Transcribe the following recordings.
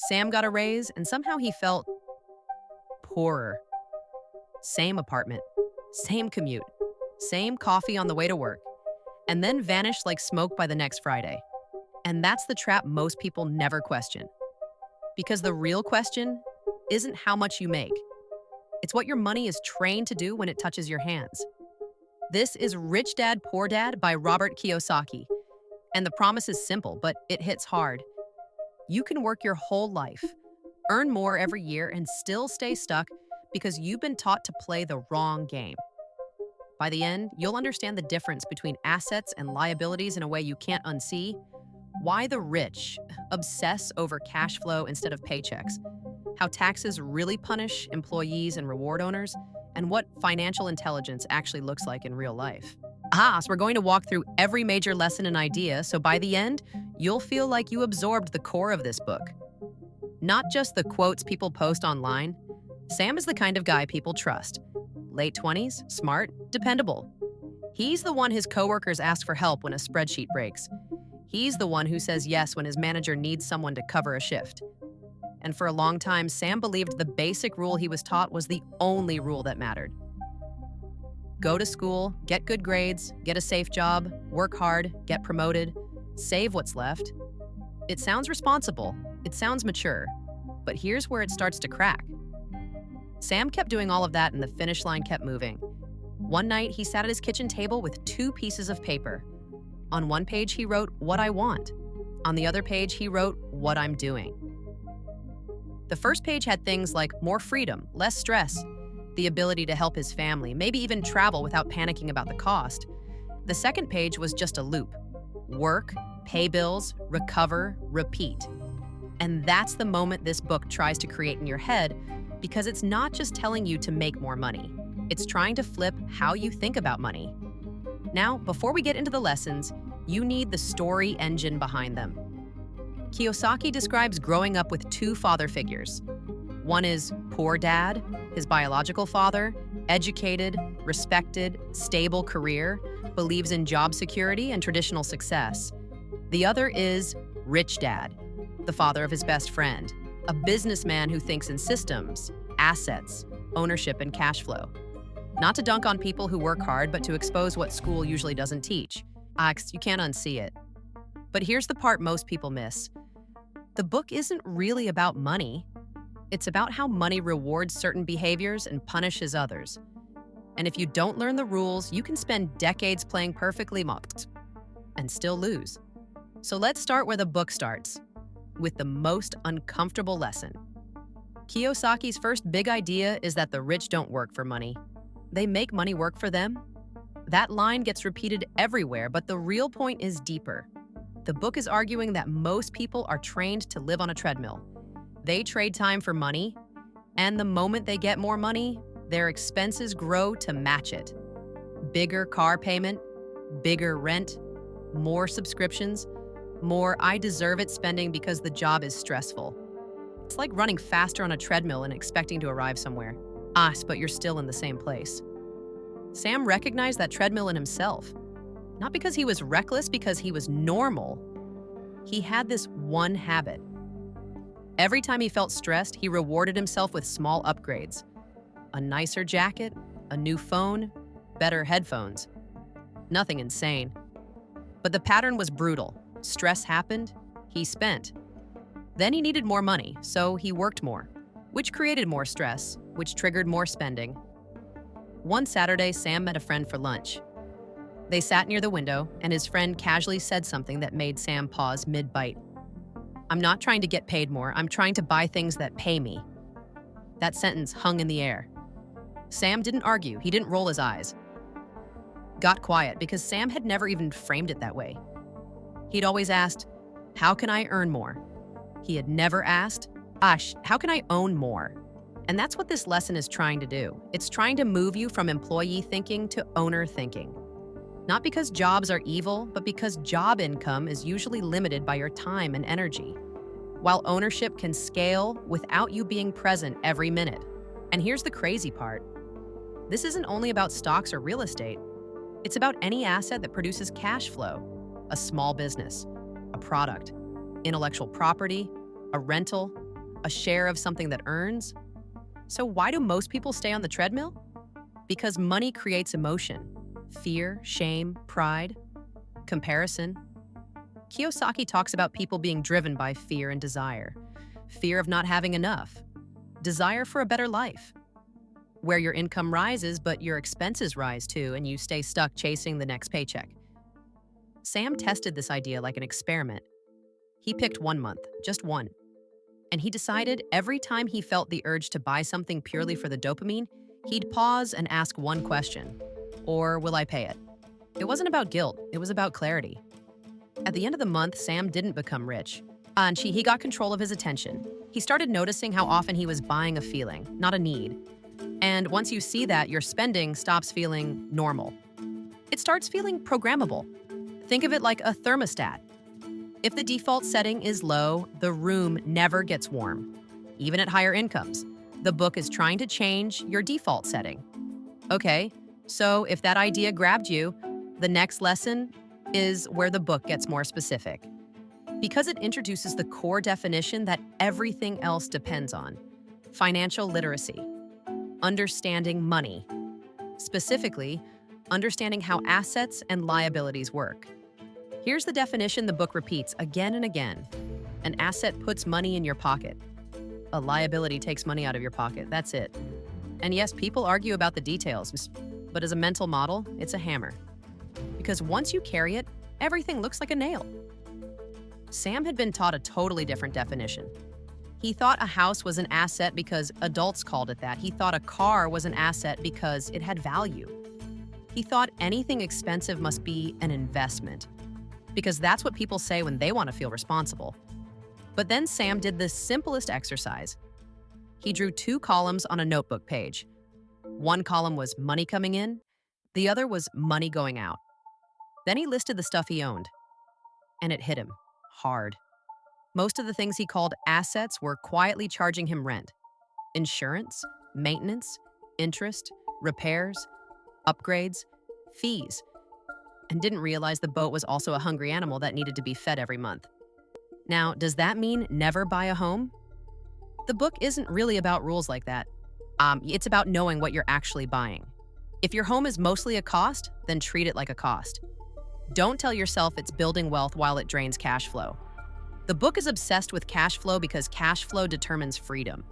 Sam got a raise, and somehow he felt poorer. Same apartment, same commute, same coffee on the way to work, and then vanished like smoke by the next Friday. And that's the trap most people never question. Because the real question isn't how much you make, it's what your money is trained to do when it touches your hands. This is Rich Dad, Poor Dad by Robert Kiyosaki. And the promise is simple, but it hits hard. You can work your whole life, earn more every year, and still stay stuck because you've been taught to play the wrong game. By the end, you'll understand the difference between assets and liabilities in a way you can't unsee, why the rich obsess over cash flow instead of paychecks, how taxes really punish employees and reward owners, and what financial intelligence actually looks like in real life. So we're going to walk through every major lesson and idea, so by the end, you'll feel like you absorbed the core of this book. Not just the quotes people post online. Sam is the kind of guy people trust. Late 20s, smart, dependable. He's the one his coworkers ask for help when a spreadsheet breaks. He's the one who says yes when his manager needs someone to cover a shift. And for a long time, Sam believed the basic rule he was taught was the only rule that mattered. Go to school, get good grades, get a safe job, work hard, get promoted, save what's left. It sounds responsible, it sounds mature, but here's where it starts to crack. Sam kept doing all of that and the finish line kept moving. One night, he sat at his kitchen table with 2 pieces of paper. On one page, he wrote, "What I want." On the other page, he wrote, "What I'm doing." The first page had things like more freedom, less stress, the ability to help his family, maybe even travel without panicking about the cost. The second page was just a loop. Work, pay bills, recover, repeat. And that's the moment this book tries to create in your head, because it's not just telling you to make more money. It's trying to flip how you think about money. Now, before we get into the lessons, you need the story engine behind them. Kiyosaki describes growing up with 2 father figures. One is poor dad, his biological father, educated, respected, stable career, believes in job security and traditional success. The other is rich dad, the father of his best friend, a businessman who thinks in systems, assets, ownership, and cash flow. Not to dunk on people who work hard, but to expose what school usually doesn't teach. You can't unsee it. But here's the part most people miss. The book isn't really about money. It's about how money rewards certain behaviors and punishes others. And if you don't learn the rules, you can spend decades playing perfectly mocked and still lose. So let's start where the book starts, with the most uncomfortable lesson. Kiyosaki's first big idea is that the rich don't work for money. They make money work for them. That line gets repeated everywhere, but the real point is deeper. The book is arguing that most people are trained to live on a treadmill. They trade time for money, and the moment they get more money, their expenses grow to match it. Bigger car payment, bigger rent, more subscriptions, more "I deserve it" spending because the job is stressful. It's like running faster on a treadmill and expecting to arrive somewhere. But you're still in the same place. Sam recognized that treadmill in himself. Not because he was reckless, because he was normal. He had this one habit. Every time he felt stressed, he rewarded himself with small upgrades. A nicer jacket, a new phone, better headphones. Nothing insane. But the pattern was brutal. Stress happened, he spent. Then he needed more money, so he worked more, which created more stress, which triggered more spending. One Saturday, Sam met a friend for lunch. They sat near the window, and his friend casually said something that made Sam pause mid-bite. "I'm not trying to get paid more, I'm trying to buy things that pay me." That sentence hung in the air. Sam didn't argue, he didn't roll his eyes. Got quiet because Sam had never even framed it that way. He'd always asked, "How can I earn more?" He had never asked, "How can I own more?" And that's what this lesson is trying to do. It's trying to move you from employee thinking to owner thinking. Not because jobs are evil, but because job income is usually limited by your time and energy, while ownership can scale without you being present every minute. And here's the crazy part. This isn't only about stocks or real estate. It's about any asset that produces cash flow. A small business, a product, intellectual property, a rental, a share of something that earns. So why do most people stay on the treadmill? Because money creates emotion. Fear, shame, pride, comparison. Kiyosaki talks about people being driven by fear and desire. Fear of not having enough. Desire for a better life. Where your income rises, but your expenses rise too, and you stay stuck chasing the next paycheck. Sam tested this idea like an experiment. He picked 1 month, just one. And he decided every time he felt the urge to buy something purely for the dopamine, he'd pause and ask one question: or will I pay it? It wasn't about guilt, it was about clarity. At the end of the month, Sam didn't become rich. He got control of his attention. He started noticing how often he was buying a feeling, not a need. And once you see that, your spending stops feeling normal. It starts feeling programmable. Think of it like a thermostat. If the default setting is low, the room never gets warm, even at higher incomes. The book is trying to change your default setting. Okay, so if that idea grabbed you, the next lesson is where the book gets more specific. Because it introduces the core definition that everything else depends on: financial literacy, understanding money. Specifically, understanding how assets and liabilities work. Here's the definition the book repeats again and again. An asset puts money in your pocket. A liability takes money out of your pocket. That's it. And yes, people argue about the details, but as a mental model, it's a hammer. Because once you carry it, everything looks like a nail. Sam had been taught a totally different definition. He thought a house was an asset because adults called it that. He thought a car was an asset because it had value. He thought anything expensive must be an investment, because that's what people say when they want to feel responsible. But then Sam did the simplest exercise. He drew 2 columns on a notebook page. One column was money coming in, the other was money going out. Then he listed the stuff he owned, and it hit him hard. Most of the things he called assets were quietly charging him rent: insurance, maintenance, interest, repairs, upgrades, fees, and didn't realize the boat was also a hungry animal that needed to be fed every month. Now, does that mean never buy a home? The book isn't really about rules like that. It's about knowing what you're actually buying. If your home is mostly a cost, then treat it like a cost. Don't tell yourself it's building wealth while it drains cash flow. The book is obsessed with cash flow because cash flow determines freedom.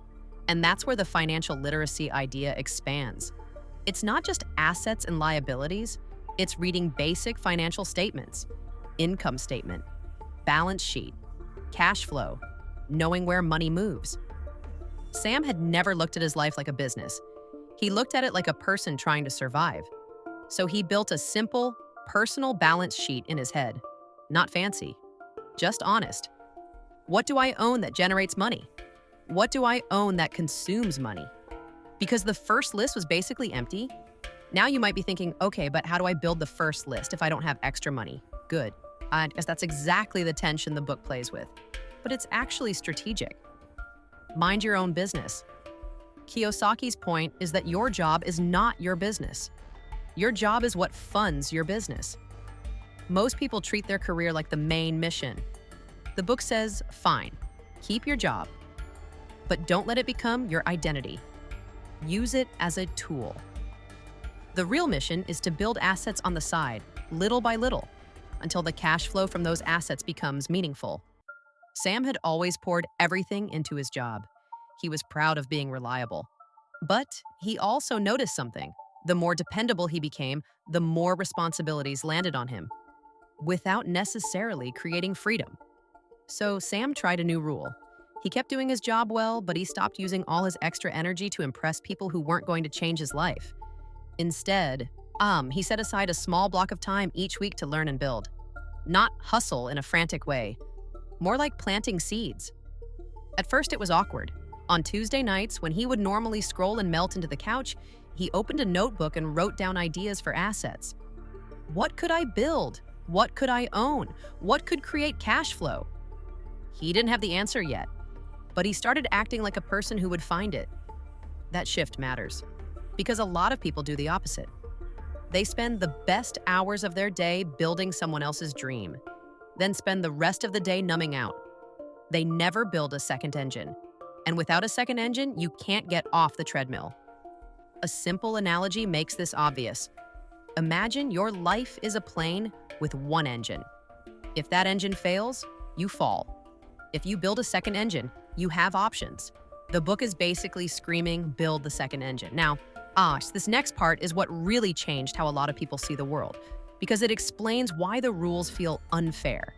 And that's where the financial literacy idea expands. It's not just assets and liabilities, it's reading basic financial statements: income statement, balance sheet, cash flow, knowing where money moves. Sam had never looked at his life like a business. He looked at it like a person trying to survive. So he built a simple, personal balance sheet in his head. Not fancy, just honest. What do I own that generates money? What do I own that consumes money? Because the first list was basically empty. Now you might be thinking, okay, but how do I build the first list if I don't have extra money? Good. Because that's exactly the tension the book plays with. But it's actually strategic. Mind your own business. Kiyosaki's point is that your job is not your business. Your job is what funds your business. Most people treat their career like the main mission. The book says, fine, keep your job, but don't let it become your identity. Use it as a tool. The real mission is to build assets on the side, little by little, until the cash flow from those assets becomes meaningful. Sam had always poured everything into his job. He was proud of being reliable. But he also noticed something. The more dependable he became, the more responsibilities landed on him, without necessarily creating freedom. So Sam tried a new rule. He kept doing his job well, but he stopped using all his extra energy to impress people who weren't going to change his life. Instead, he set aside a small block of time each week to learn and build. Not hustle in a frantic way, more like planting seeds. At first it was awkward. On Tuesday nights, when he would normally scroll and melt into the couch, he opened a notebook and wrote down ideas for assets. What could I build? What could I own? What could create cash flow? He didn't have the answer yet, but he started acting like a person who would find it. That shift matters, because a lot of people do the opposite. They spend the best hours of their day building someone else's dream, then spend the rest of the day numbing out. They never build a second engine. And without a second engine, you can't get off the treadmill. A simple analogy makes this obvious. Imagine your life is a plane with one engine. If that engine fails, you fall. If you build a second engine, you have options. The book is basically screaming, build the second engine. Now, this next part is what really changed how a lot of people see the world, because it explains why the rules feel unfair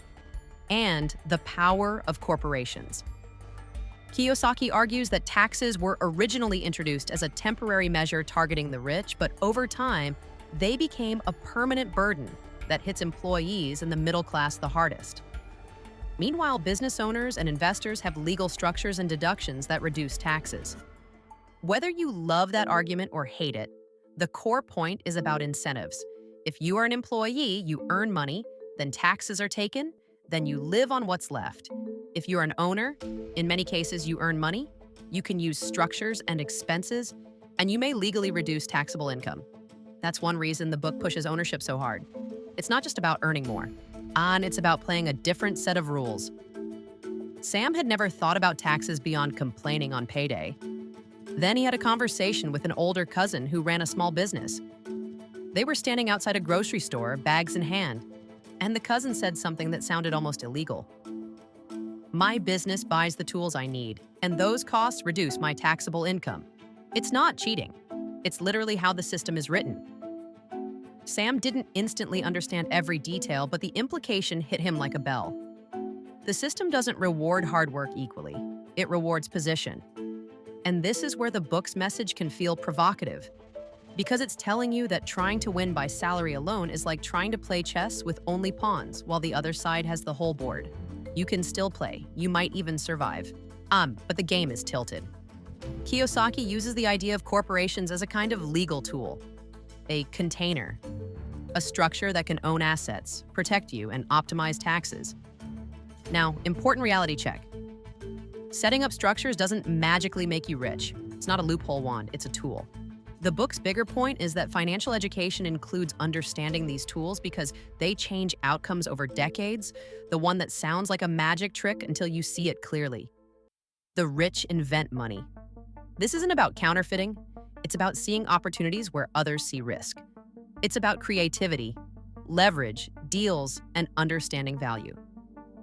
and the power of corporations. Kiyosaki argues that taxes were originally introduced as a temporary measure targeting the rich, but over time, they became a permanent burden that hits employees and the middle class the hardest. Meanwhile, business owners and investors have legal structures and deductions that reduce taxes. Whether you love that argument or hate it, the core point is about incentives. If you are an employee, you earn money, then taxes are taken, then you live on what's left. If you're an owner, in many cases you earn money, you can use structures and expenses, and you may legally reduce taxable income. That's one reason the book pushes ownership so hard. It's not just about earning more, and it's about playing a different set of rules. Sam had never thought about taxes beyond complaining on payday. Then he had a conversation with an older cousin who ran a small business. They were standing outside a grocery store, bags in hand, and the cousin said something that sounded almost illegal. My business buys the tools I need, and those costs reduce my taxable income. It's not cheating. It's literally how the system is written. Sam didn't instantly understand every detail, but the implication hit him like a bell. The system doesn't reward hard work equally. It rewards position. And this is where the book's message can feel provocative, because it's telling you that trying to win by salary alone is like trying to play chess with only pawns while the other side has the whole board. You can still play. You might even survive. But the game is tilted. Kiyosaki uses the idea of corporations as a kind of legal tool, a container, a structure that can own assets, protect you, and optimize taxes. Now, important reality check. Setting up structures doesn't magically make you rich. It's not a loophole wand, it's a tool. The book's bigger point is that financial education includes understanding these tools because they change outcomes over decades, the one that sounds like a magic trick until you see it clearly. The rich invent money. This isn't about counterfeiting. It's about seeing opportunities where others see risk. It's about creativity, leverage, deals, and understanding value.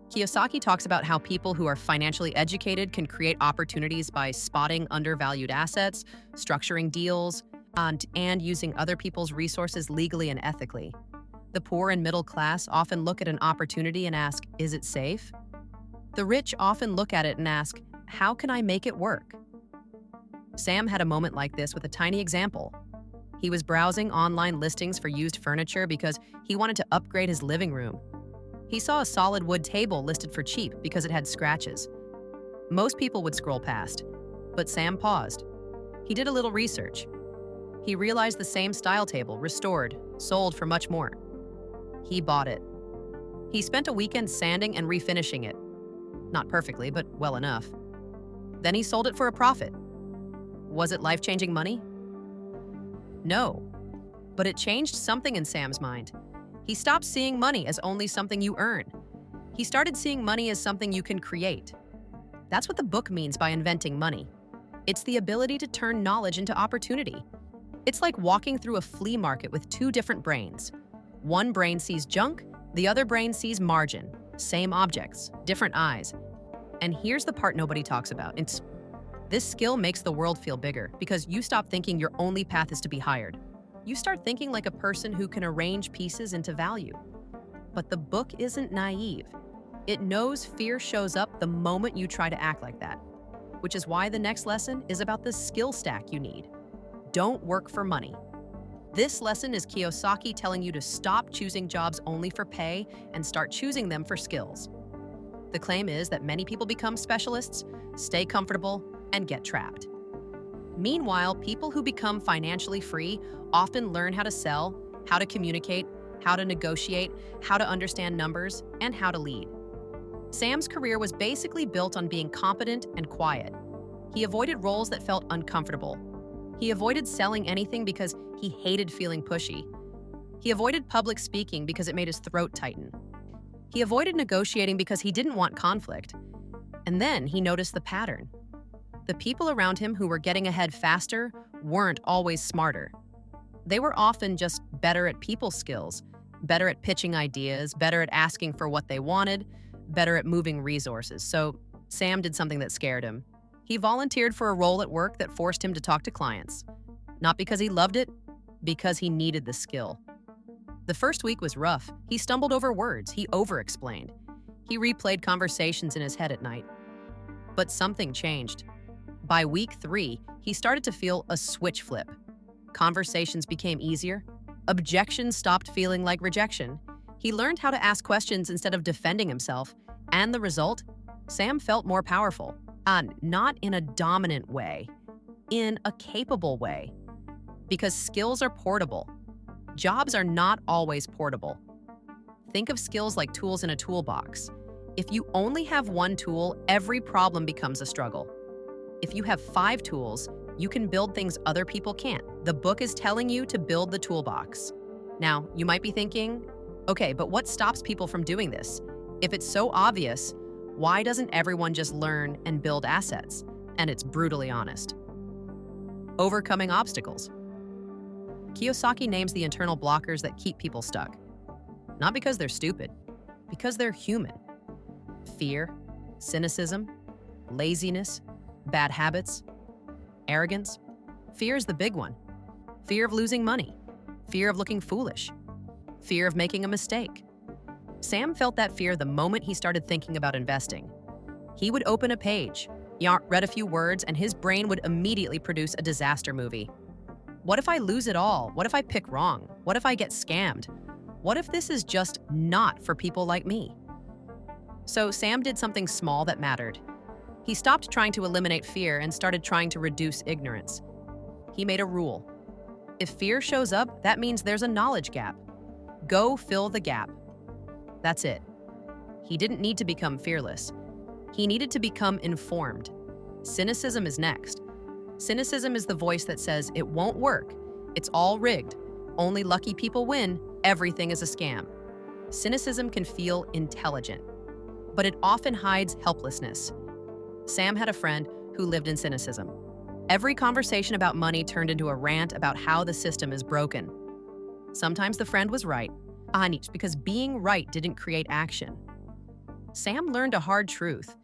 Kiyosaki talks about how people who are financially educated can create opportunities by spotting undervalued assets, structuring deals, and using other people's resources legally and ethically. The poor and middle class often look at an opportunity and ask, is it safe? The rich often look at it and ask, how can I make it work? Sam had a moment like this with a tiny example. He was browsing online listings for used furniture because he wanted to upgrade his living room. He saw a solid wood table listed for cheap because it had scratches. Most people would scroll past, but Sam paused. He did a little research. He realized the same style table, restored, sold for much more. He bought it. He spent a weekend sanding and refinishing it. Not perfectly, but well enough. Then he sold it for a profit. Was it life-changing money? No, but it changed something in Sam's mind. He stopped seeing money as only something you earn. He started seeing money as something you can create. That's what the book means by inventing money. It's the ability to turn knowledge into opportunity. It's like walking through a flea market with two different brains. One brain sees junk, the other brain sees margin. Same objects, different eyes. And here's the part nobody talks about. This skill makes the world feel bigger because you stop thinking your only path is to be hired. You start thinking like a person who can arrange pieces into value. But the book isn't naive. It knows fear shows up the moment you try to act like that, which is why the next lesson is about the skill stack you need. Don't work for money. This lesson is Kiyosaki telling you to stop choosing jobs only for pay and start choosing them for skills. The claim is that many people become specialists, stay comfortable, and get trapped. Meanwhile, people who become financially free often learn how to sell, how to communicate, how to negotiate, how to understand numbers, and how to lead. Sam's career was basically built on being competent and quiet. He avoided roles that felt uncomfortable. He avoided selling anything because he hated feeling pushy. He avoided public speaking because it made his throat tighten. He avoided negotiating because he didn't want conflict. And then he noticed the pattern. The people around him who were getting ahead faster weren't always smarter. They were often just better at people skills, better at pitching ideas, better at asking for what they wanted, better at moving resources. So Sam did something that scared him. He volunteered for a role at work that forced him to talk to clients. Not because he loved it, because he needed the skill. The first week was rough. He stumbled over words. He over-explained. He replayed conversations in his head at night. But something changed. By week 3, he started to feel a switch flip. Conversations became easier. Objections stopped feeling like rejection. He learned how to ask questions instead of defending himself. And the result? Sam felt more powerful. Not in a dominant way, in a capable way. Because skills are portable. Jobs are not always portable. Think of skills like tools in a toolbox. If you only have one tool, every problem becomes a struggle. If you have 5 tools, you can build things other people can't. The book is telling you to build the toolbox. Now, you might be thinking, okay, but what stops people from doing this? If it's so obvious, why doesn't everyone just learn and build assets? And it's brutally honest. Overcoming obstacles. Kiyosaki names the internal blockers that keep people stuck. Not because they're stupid, because they're human. Fear, cynicism, laziness, bad habits, arrogance. Fear is the big one. Fear of losing money, fear of looking foolish, fear of making a mistake. Sam felt that fear the moment he started thinking about investing. He would open a page, read a few words, and his brain would immediately produce a disaster movie. What if I lose it all? What if I pick wrong? What if I get scammed? What if this is just not for people like me? So Sam did something small that mattered. He stopped trying to eliminate fear and started trying to reduce ignorance. He made a rule. If fear shows up, that means there's a knowledge gap. Go fill the gap. That's it. He didn't need to become fearless. He needed to become informed. Cynicism is next. Cynicism is the voice that says it won't work. It's all rigged. Only lucky people win. Everything is a scam. Cynicism can feel intelligent, but it often hides helplessness. Sam had a friend who lived in cynicism. Every conversation about money turned into a rant about how the system is broken. Sometimes the friend was right, because being right didn't create action. Sam learned a hard truth.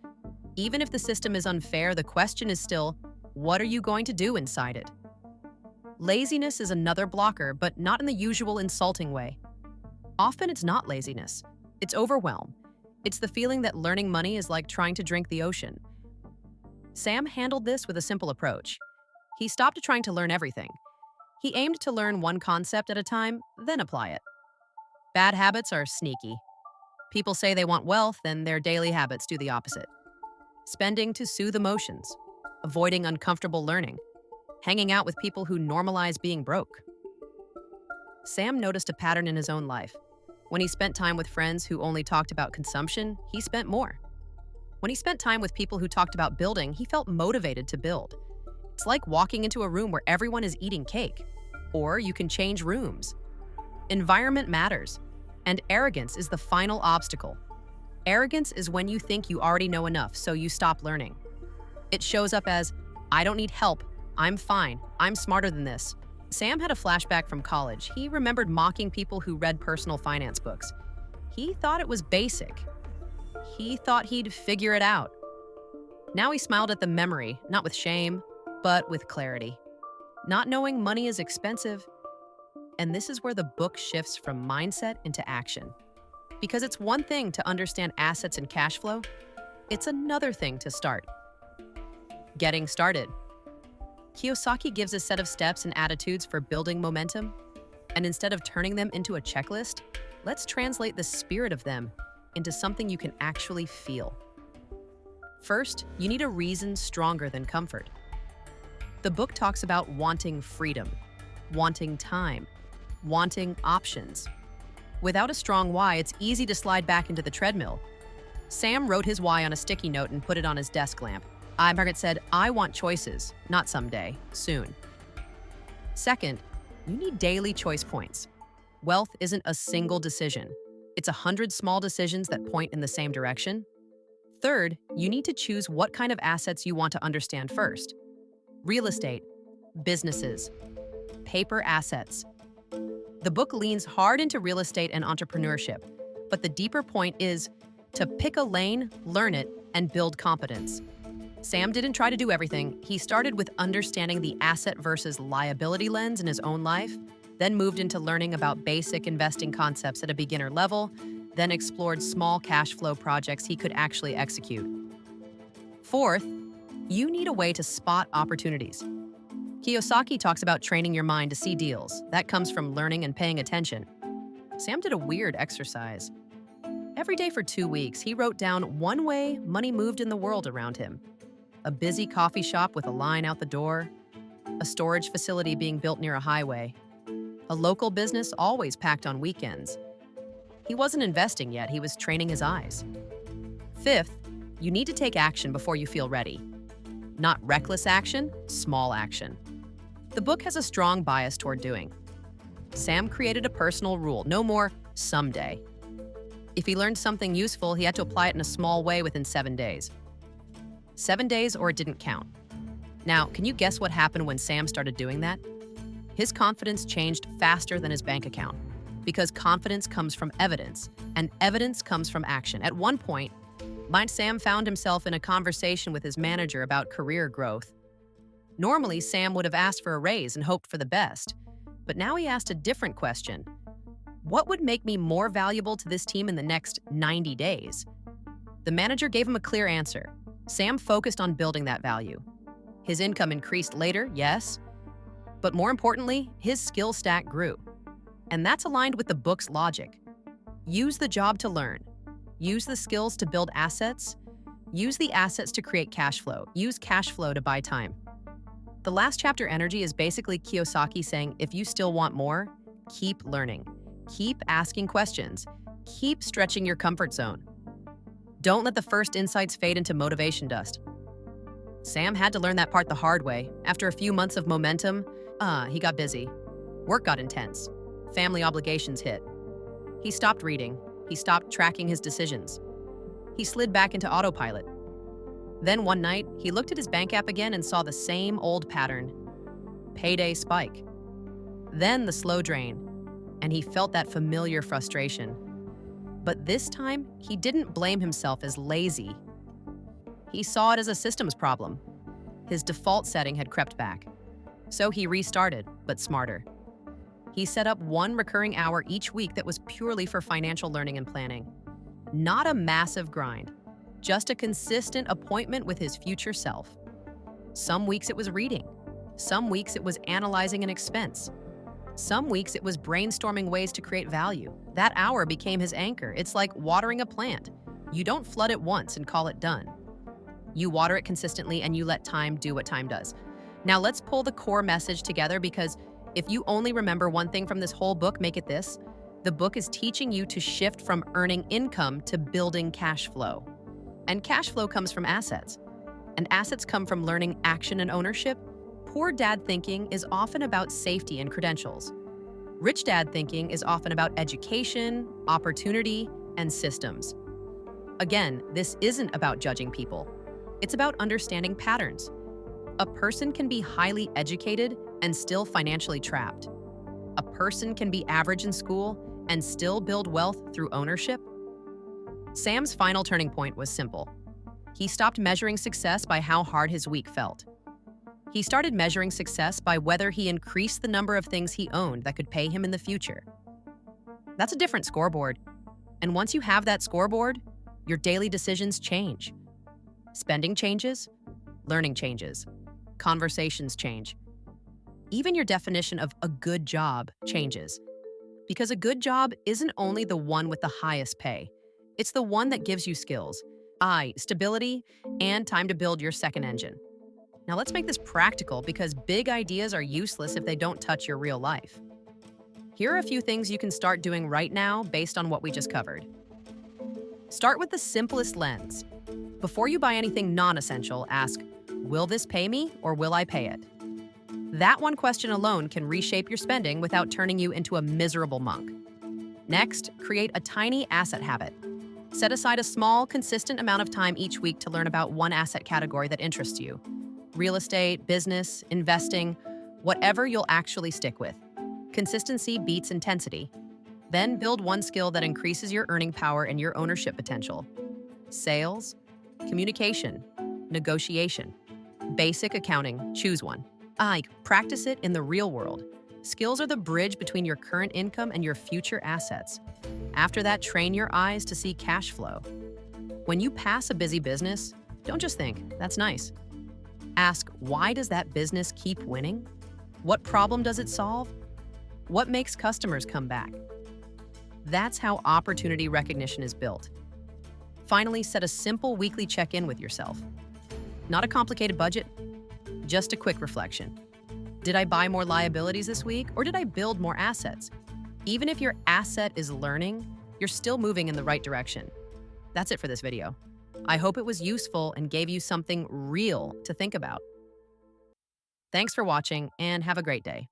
Even if the system is unfair, the question is still, what are you going to do inside it? Laziness is another blocker, but not in the usual insulting way. Often it's not laziness. It's overwhelm. It's the feeling that learning money is like trying to drink the ocean. Sam handled this with a simple approach. He stopped trying to learn everything. He aimed to learn one concept at a time, then apply it. Bad habits are sneaky. People say they want wealth, then their daily habits do the opposite. Spending to soothe emotions, avoiding uncomfortable learning, hanging out with people who normalize being broke. Sam noticed a pattern in his own life. When he spent time with friends who only talked about consumption, he spent more. When he spent time with people who talked about building, he felt motivated to build. It's like walking into a room where everyone is eating cake. Or you can change rooms. Environment matters, and arrogance is the final obstacle. Arrogance is when you think you already know enough, so you stop learning. It shows up as, I don't need help, I'm fine, I'm smarter than this. Sam had a flashback from college. He remembered mocking people who read personal finance books. He thought it was basic. He thought he'd figure it out. Now he smiled at the memory, not with shame, but with clarity. Not knowing money is expensive. And this is where the book shifts from mindset into action. Because it's one thing to understand assets and cash flow, it's another thing to start. Getting started. Kiyosaki gives a set of steps and attitudes for building momentum. And instead of turning them into a checklist, let's translate the spirit of them into something you can actually feel. First, you need a reason stronger than comfort. The book talks about wanting freedom, wanting time, wanting options. Without a strong why, it's easy to slide back into the treadmill. Sam wrote his why on a sticky note and put it on his desk lamp. Margaret said, I want choices, not someday, soon. Second, you need daily choice points. Wealth isn't a single decision. It's 100 small decisions that point in the same direction. Third, you need to choose what kind of assets you want to understand first. Real estate, businesses, paper assets. The book leans hard into real estate and entrepreneurship, but the deeper point is to pick a lane, learn it, and build competence. Sam didn't try to do everything. He started with understanding the asset versus liability lens in his own life, then moved into learning about basic investing concepts at a beginner level, then explored small cash flow projects he could actually execute. Fourth, you need a way to spot opportunities. Kiyosaki talks about training your mind to see deals. That comes from learning and paying attention. Sam did a weird exercise. Every day for 2 weeks, he wrote down one way money moved in the world around him. A busy coffee shop with a line out the door, a storage facility being built near a highway, a local business always packed on weekends. He wasn't investing yet, he was training his eyes. Fifth, you need to take action before you feel ready. Not reckless action, small action. The book has a strong bias toward doing. Sam created a personal rule, no more someday. If he learned something useful, he had to apply it in a small way within 7 days. 7 days or it didn't count. Now, can you guess what happened when Sam started doing that? His confidence changed faster than his bank account, because confidence comes from evidence, and evidence comes from action. At one point, Sam found himself in a conversation with his manager about career growth. Normally, Sam would have asked for a raise and hoped for the best, but now he asked a different question. What would make me more valuable to this team in the next 90 days? The manager gave him a clear answer. Sam focused on building that value. His income increased later, yes, but more importantly, his skill stack grew. And that's aligned with the book's logic. Use the job to learn. Use the skills to build assets. Use the assets to create cash flow. Use cash flow to buy time. The last chapter, Energy, is basically Kiyosaki saying, if you still want more, keep learning. Keep asking questions. Keep stretching your comfort zone. Don't let the first insights fade into motivation dust. Sam had to learn that part the hard way. After a few months of momentum, he got busy. Work got intense. Family obligations hit. He stopped reading. He stopped tracking his decisions. He slid back into autopilot. Then one night, he looked at his bank app again and saw the same old pattern. Payday spike. Then the slow drain, and he felt that familiar frustration. But this time, he didn't blame himself as lazy. He saw it as a systems problem. His default setting had crept back. So he restarted, but smarter. He set up one recurring hour each week that was purely for financial learning and planning. Not a massive grind, just a consistent appointment with his future self. Some weeks it was reading. Some weeks it was analyzing an expense. Some weeks it was brainstorming ways to create value. That hour became his anchor. It's like watering a plant. You don't flood it once and call it done. You water it consistently and you let time do what time does. Now let's pull the core message together, because if you only remember one thing from this whole book, make it this. The book is teaching you to shift from earning income to building cash flow. And cash flow comes from assets. And assets come from learning action and ownership. Poor dad thinking is often about safety and credentials. Rich dad thinking is often about education, opportunity, and systems. Again, this isn't about judging people. It's about understanding patterns. A person can be highly educated and still financially trapped. A person can be average in school and still build wealth through ownership. Sam's final turning point was simple. He stopped measuring success by how hard his week felt. He started measuring success by whether he increased the number of things he owned that could pay him in the future. That's a different scoreboard. And once you have that scoreboard, your daily decisions change. Spending changes, learning changes, conversations change. Even your definition of a good job changes. Because a good job isn't only the one with the highest pay. It's the one that gives you skills, stability, and time to build your second engine. Now let's make this practical, because big ideas are useless if they don't touch your real life. Here are a few things you can start doing right now based on what we just covered. Start with the simplest lens. Before you buy anything non-essential, ask, will this pay me or will I pay it? That one question alone can reshape your spending without turning you into a miserable monk. Next, create a tiny asset habit. Set aside a small, consistent amount of time each week to learn about one asset category that interests you. Real estate, business, investing, whatever you'll actually stick with. Consistency beats intensity. Then build one skill that increases your earning power and your ownership potential. Sales, communication, negotiation, basic accounting, choose one. Practice it in the real world. Skills are the bridge between your current income and your future assets. After that, train your eyes to see cash flow. When you pass a busy business, don't just think, that's nice. Ask, why does that business keep winning? What problem does it solve? What makes customers come back? That's how opportunity recognition is built. Finally, set a simple weekly check-in with yourself. Not a complicated budget, just a quick reflection. Did I buy more liabilities this week, or did I build more assets? Even if your asset is learning, you're still moving in the right direction. That's it for this video. I hope it was useful and gave you something real to think about. Thanks for watching, and have a great day.